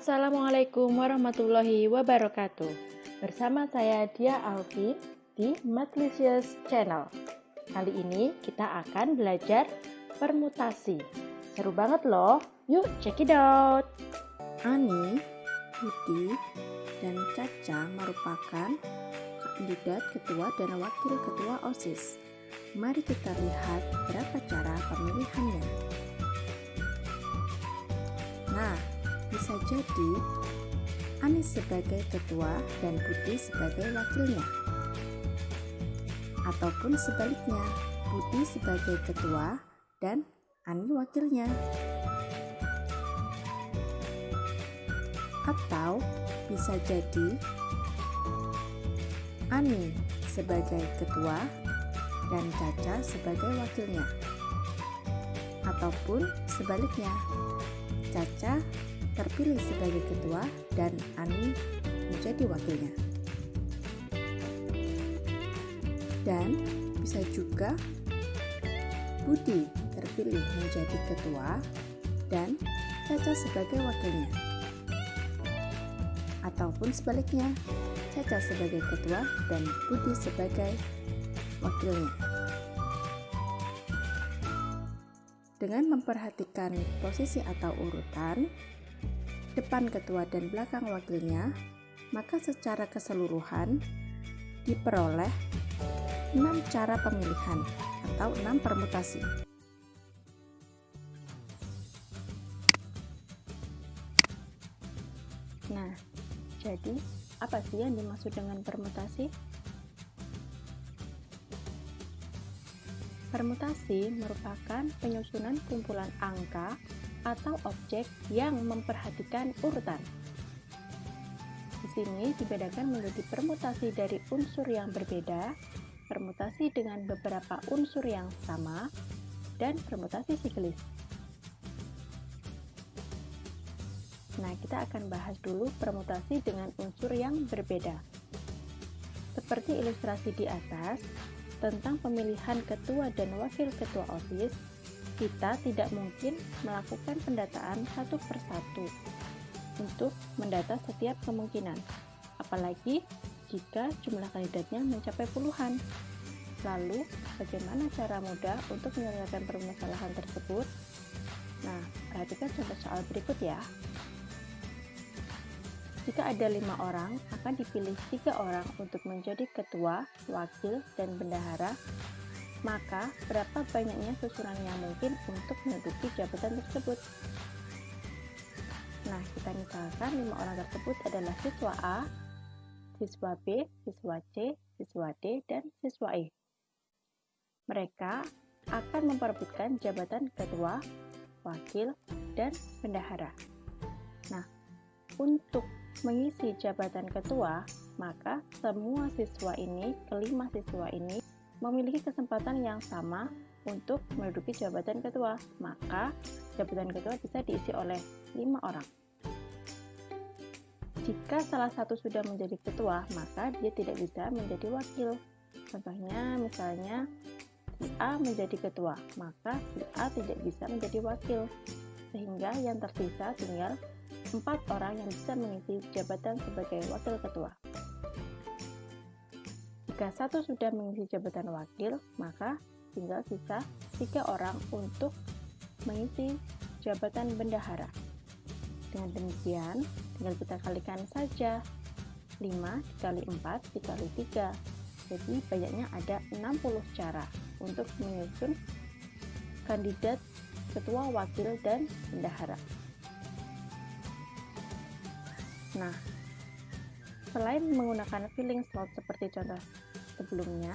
Assalamualaikum warahmatullahi wabarakatuh. Bersama saya Dia Alfi di Matlicious Channel. Kali ini kita akan belajar permutasi. Seru banget loh. Yuk check it out. Ani, Budi, dan Caca merupakan kandidat ketua dan wakil ketua OSIS. Mari kita lihat berapa cara pemilihannya. Nah, bisa jadi Ani sebagai ketua dan Budi sebagai wakilnya. Ataupun sebaliknya, Budi sebagai ketua dan Ani wakilnya. Atau bisa jadi Ani sebagai ketua dan Caca sebagai wakilnya. Ataupun sebaliknya, Caca terpilih sebagai ketua dan Ani menjadi wakilnya. Dan bisa juga Budi terpilih menjadi ketua dan Caca sebagai wakilnya. Ataupun sebaliknya, Caca sebagai ketua dan Budi sebagai wakilnya. Dengan memperhatikan posisi atau urutan depan ketua dan belakang wakilnya, maka secara keseluruhan diperoleh 6 cara pemilihan atau 6 permutasi. Nah, jadi apa sih yang dimaksud dengan permutasi? Permutasi merupakan penyusunan kumpulan angka atau objek yang memperhatikan urutan. Di sini dibedakan menjadi permutasi dari unsur yang berbeda, permutasi dengan beberapa unsur yang sama, dan permutasi siklis. Nah, kita akan bahas dulu permutasi dengan unsur yang berbeda. Seperti ilustrasi di atas, tentang pemilihan ketua dan wakil ketua OSIS, kita tidak mungkin melakukan pendataan satu persatu untuk mendata setiap kemungkinan, apalagi jika jumlah kandidatnya mencapai puluhan. Lalu, bagaimana cara mudah untuk menyelesaikan permasalahan tersebut? Nah, perhatikan contoh soal berikut ya. Jika ada 5 orang, akan dipilih 3 orang untuk menjadi ketua, wakil, dan bendahara, maka berapa banyaknya susunan yang mungkin untuk menduduki jabatan tersebut? Nah, kita misalkan 5 orang tersebut adalah siswa A, siswa B, siswa C, siswa D, dan siswa E. Mereka akan memperebutkan jabatan ketua, wakil, dan bendahara. Nah, untuk mengisi jabatan ketua, maka semua siswa ini, kelima siswa ini, memiliki kesempatan yang sama untuk menduduki jabatan ketua. Maka, jabatan ketua bisa diisi oleh 5 orang. Jika salah satu sudah menjadi ketua, maka dia tidak bisa menjadi wakil. Contohnya, misalnya, si A menjadi ketua, maka si A tidak bisa menjadi wakil. Sehingga yang tersisa tinggal 4 orang yang bisa mengisi jabatan sebagai wakil ketua. Jika satu sudah mengisi jabatan wakil, maka tinggal sisa 3 orang untuk mengisi jabatan bendahara. Dengan demikian, tinggal kita kalikan saja 5 dikali 4 dikali 3. Jadi banyaknya ada 60 cara untuk menyusun kandidat ketua, wakil, dan bendahara. Nah, selain menggunakan filling slot seperti contoh sebelumnya,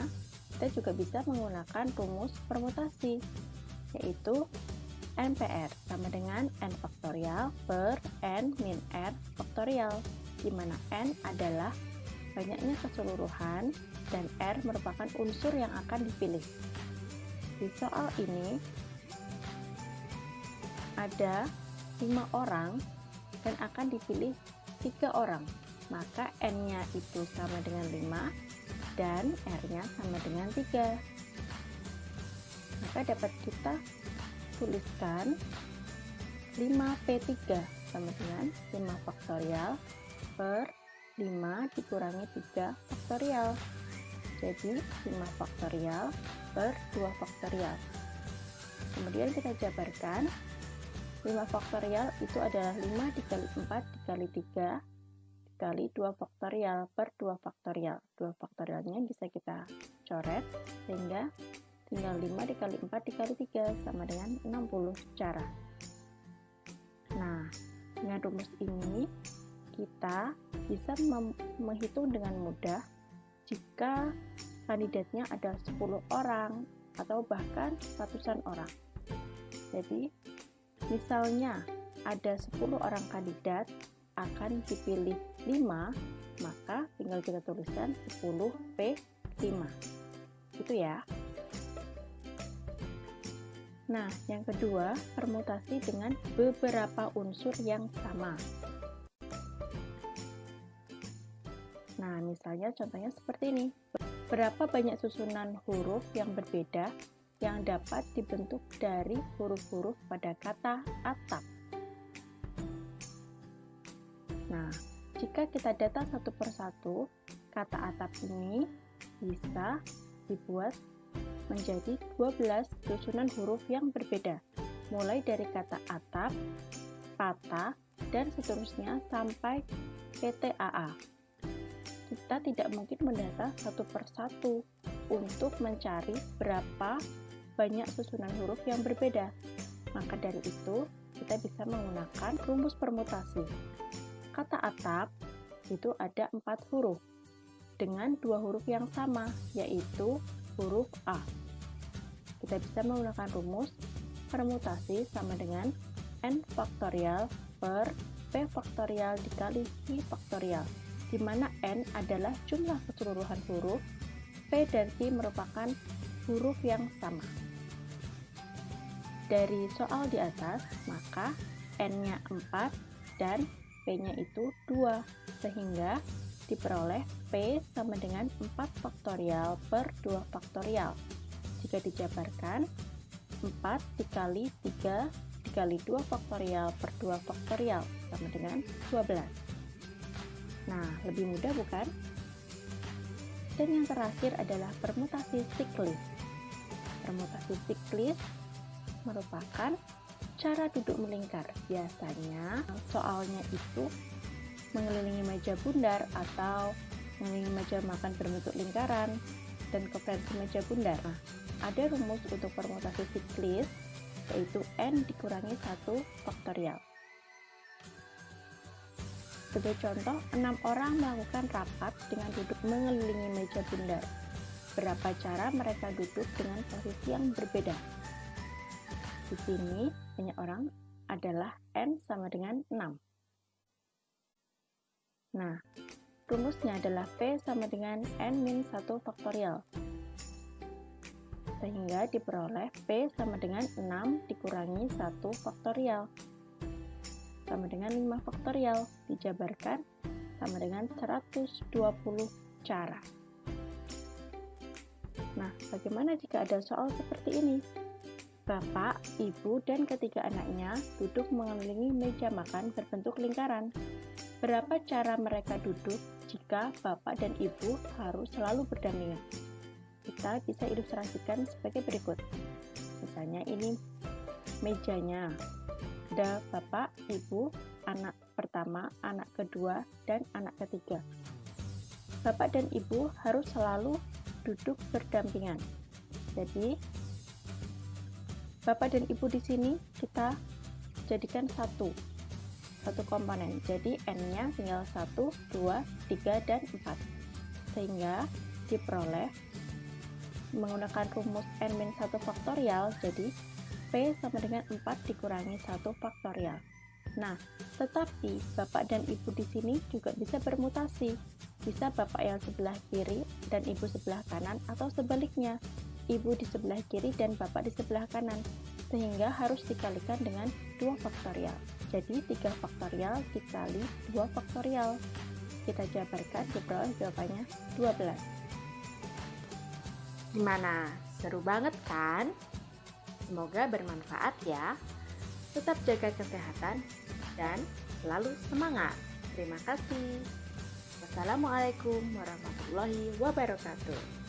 kita juga bisa menggunakan rumus permutasi, yaitu NPR sama dengan N faktorial per N min R faktorial, di mana N adalah banyaknya keseluruhan dan R merupakan unsur yang akan dipilih. Di soal ini, ada 5 orang dan akan dipilih 3 orang, maka N-nya itu sama dengan 5 dan R-nya sama dengan 3. Maka dapat kita tuliskan 5P3 sama dengan 5 faktorial per 5 dikurangi 3 faktorial. Jadi 5 faktorial per 2 faktorial. Kemudian kita jabarkan. 5 faktorial itu adalah 5 dikali 4 dikali 3 dikali 2 faktorial per 2 faktorial. 2 faktorialnya bisa kita coret sehingga tinggal 5 dikali 4 dikali 3 sama dengan 60 secara. Nah, dengan rumus ini kita bisa menghitung dengan mudah jika kandidatnya ada 10 orang atau bahkan ratusan orang. Jadi, misalnya ada 10 orang kandidat, akan dipilih 5, maka tinggal kita tuliskan 10P5. Itu ya. Nah, yang kedua, permutasi dengan beberapa unsur yang sama. Nah, misalnya contohnya seperti ini. Berapa banyak susunan huruf yang berbeda yang dapat dibentuk dari huruf-huruf pada kata atap? Nah, jika kita data satu persatu, kata atap ini bisa dibuat menjadi 12 susunan huruf yang berbeda, mulai dari kata atap, patah, dan seterusnya sampai PTAA. Kita tidak mungkin mendata satu persatu untuk mencari berapa banyak susunan huruf yang berbeda. Maka dari itu, kita bisa menggunakan rumus permutasi. Kata atap itu ada 4 huruf dengan 2 huruf yang sama, yaitu huruf A. Kita bisa menggunakan rumus permutasi sama dengan N faktorial per P faktorial dikali I faktorial, di mana N adalah jumlah keseluruhan huruf, P dan I merupakan huruf yang sama. Dari soal di atas, maka N-nya 4 dan P-nya itu 2, sehingga diperoleh P sama dengan 4 faktorial per 2 faktorial. Jika dijabarkan, 4 dikali 3 dikali 2 faktorial per 2 faktorial sama dengan 12. Nah, lebih mudah bukan? Dan yang terakhir adalah permutasi siklis. Permutasi siklis merupakan cara duduk melingkar. Biasanya soalnya itu mengelilingi meja bundar atau mengelilingi meja makan berbentuk lingkaran dan komprehensi meja bundar. Nah, ada rumus untuk permutasi siklis, yaitu N dikurangi 1 faktorial. Sebagai contoh, 6 orang melakukan rapat dengan duduk mengelilingi meja bundar. Berapa cara mereka duduk dengan posisi yang berbeda? Di sini, banyak orang adalah N sama dengan 6. Nah, rumusnya adalah P sama dengan N-1 faktorial. Sehingga diperoleh P sama dengan 6 dikurangi 1 faktorial. Sama dengan 5 faktorial. Dijabarkan sama dengan 120 cara. Nah, bagaimana jika ada soal seperti ini? Bapak, ibu, dan ketiga anaknya duduk mengelilingi meja makan berbentuk lingkaran. Berapa cara mereka duduk jika bapak dan ibu harus selalu berdampingan? Kita bisa ilustrasikan sebagai berikut. Misalnya ini mejanya. Ada bapak, ibu, anak pertama, anak kedua, dan anak ketiga. Bapak dan ibu harus selalu duduk berdampingan. Jadi, bapak dan ibu di sini kita jadikan satu komponen. Jadi N-nya tinggal 1, 2, 3, dan 4. Sehingga diperoleh menggunakan rumus N-1 faktorial, jadi P sama dengan 4 dikurangi 1 faktorial. Nah, tetapi bapak dan ibu di sini juga bisa bermutasi. Bisa bapak yang sebelah kiri dan ibu sebelah kanan, atau sebaliknya, ibu di sebelah kiri dan bapak di sebelah kanan, sehingga harus dikalikan dengan 2 faktorial. Jadi 3 faktorial dikali 2 faktorial. Kita jabarkan, diperoleh jawabannya 12. Gimana? Seru banget kan? Semoga bermanfaat ya. Tetap jaga kesehatan dan selalu semangat. Terima kasih. Wassalamualaikum warahmatullahi wabarakatuh.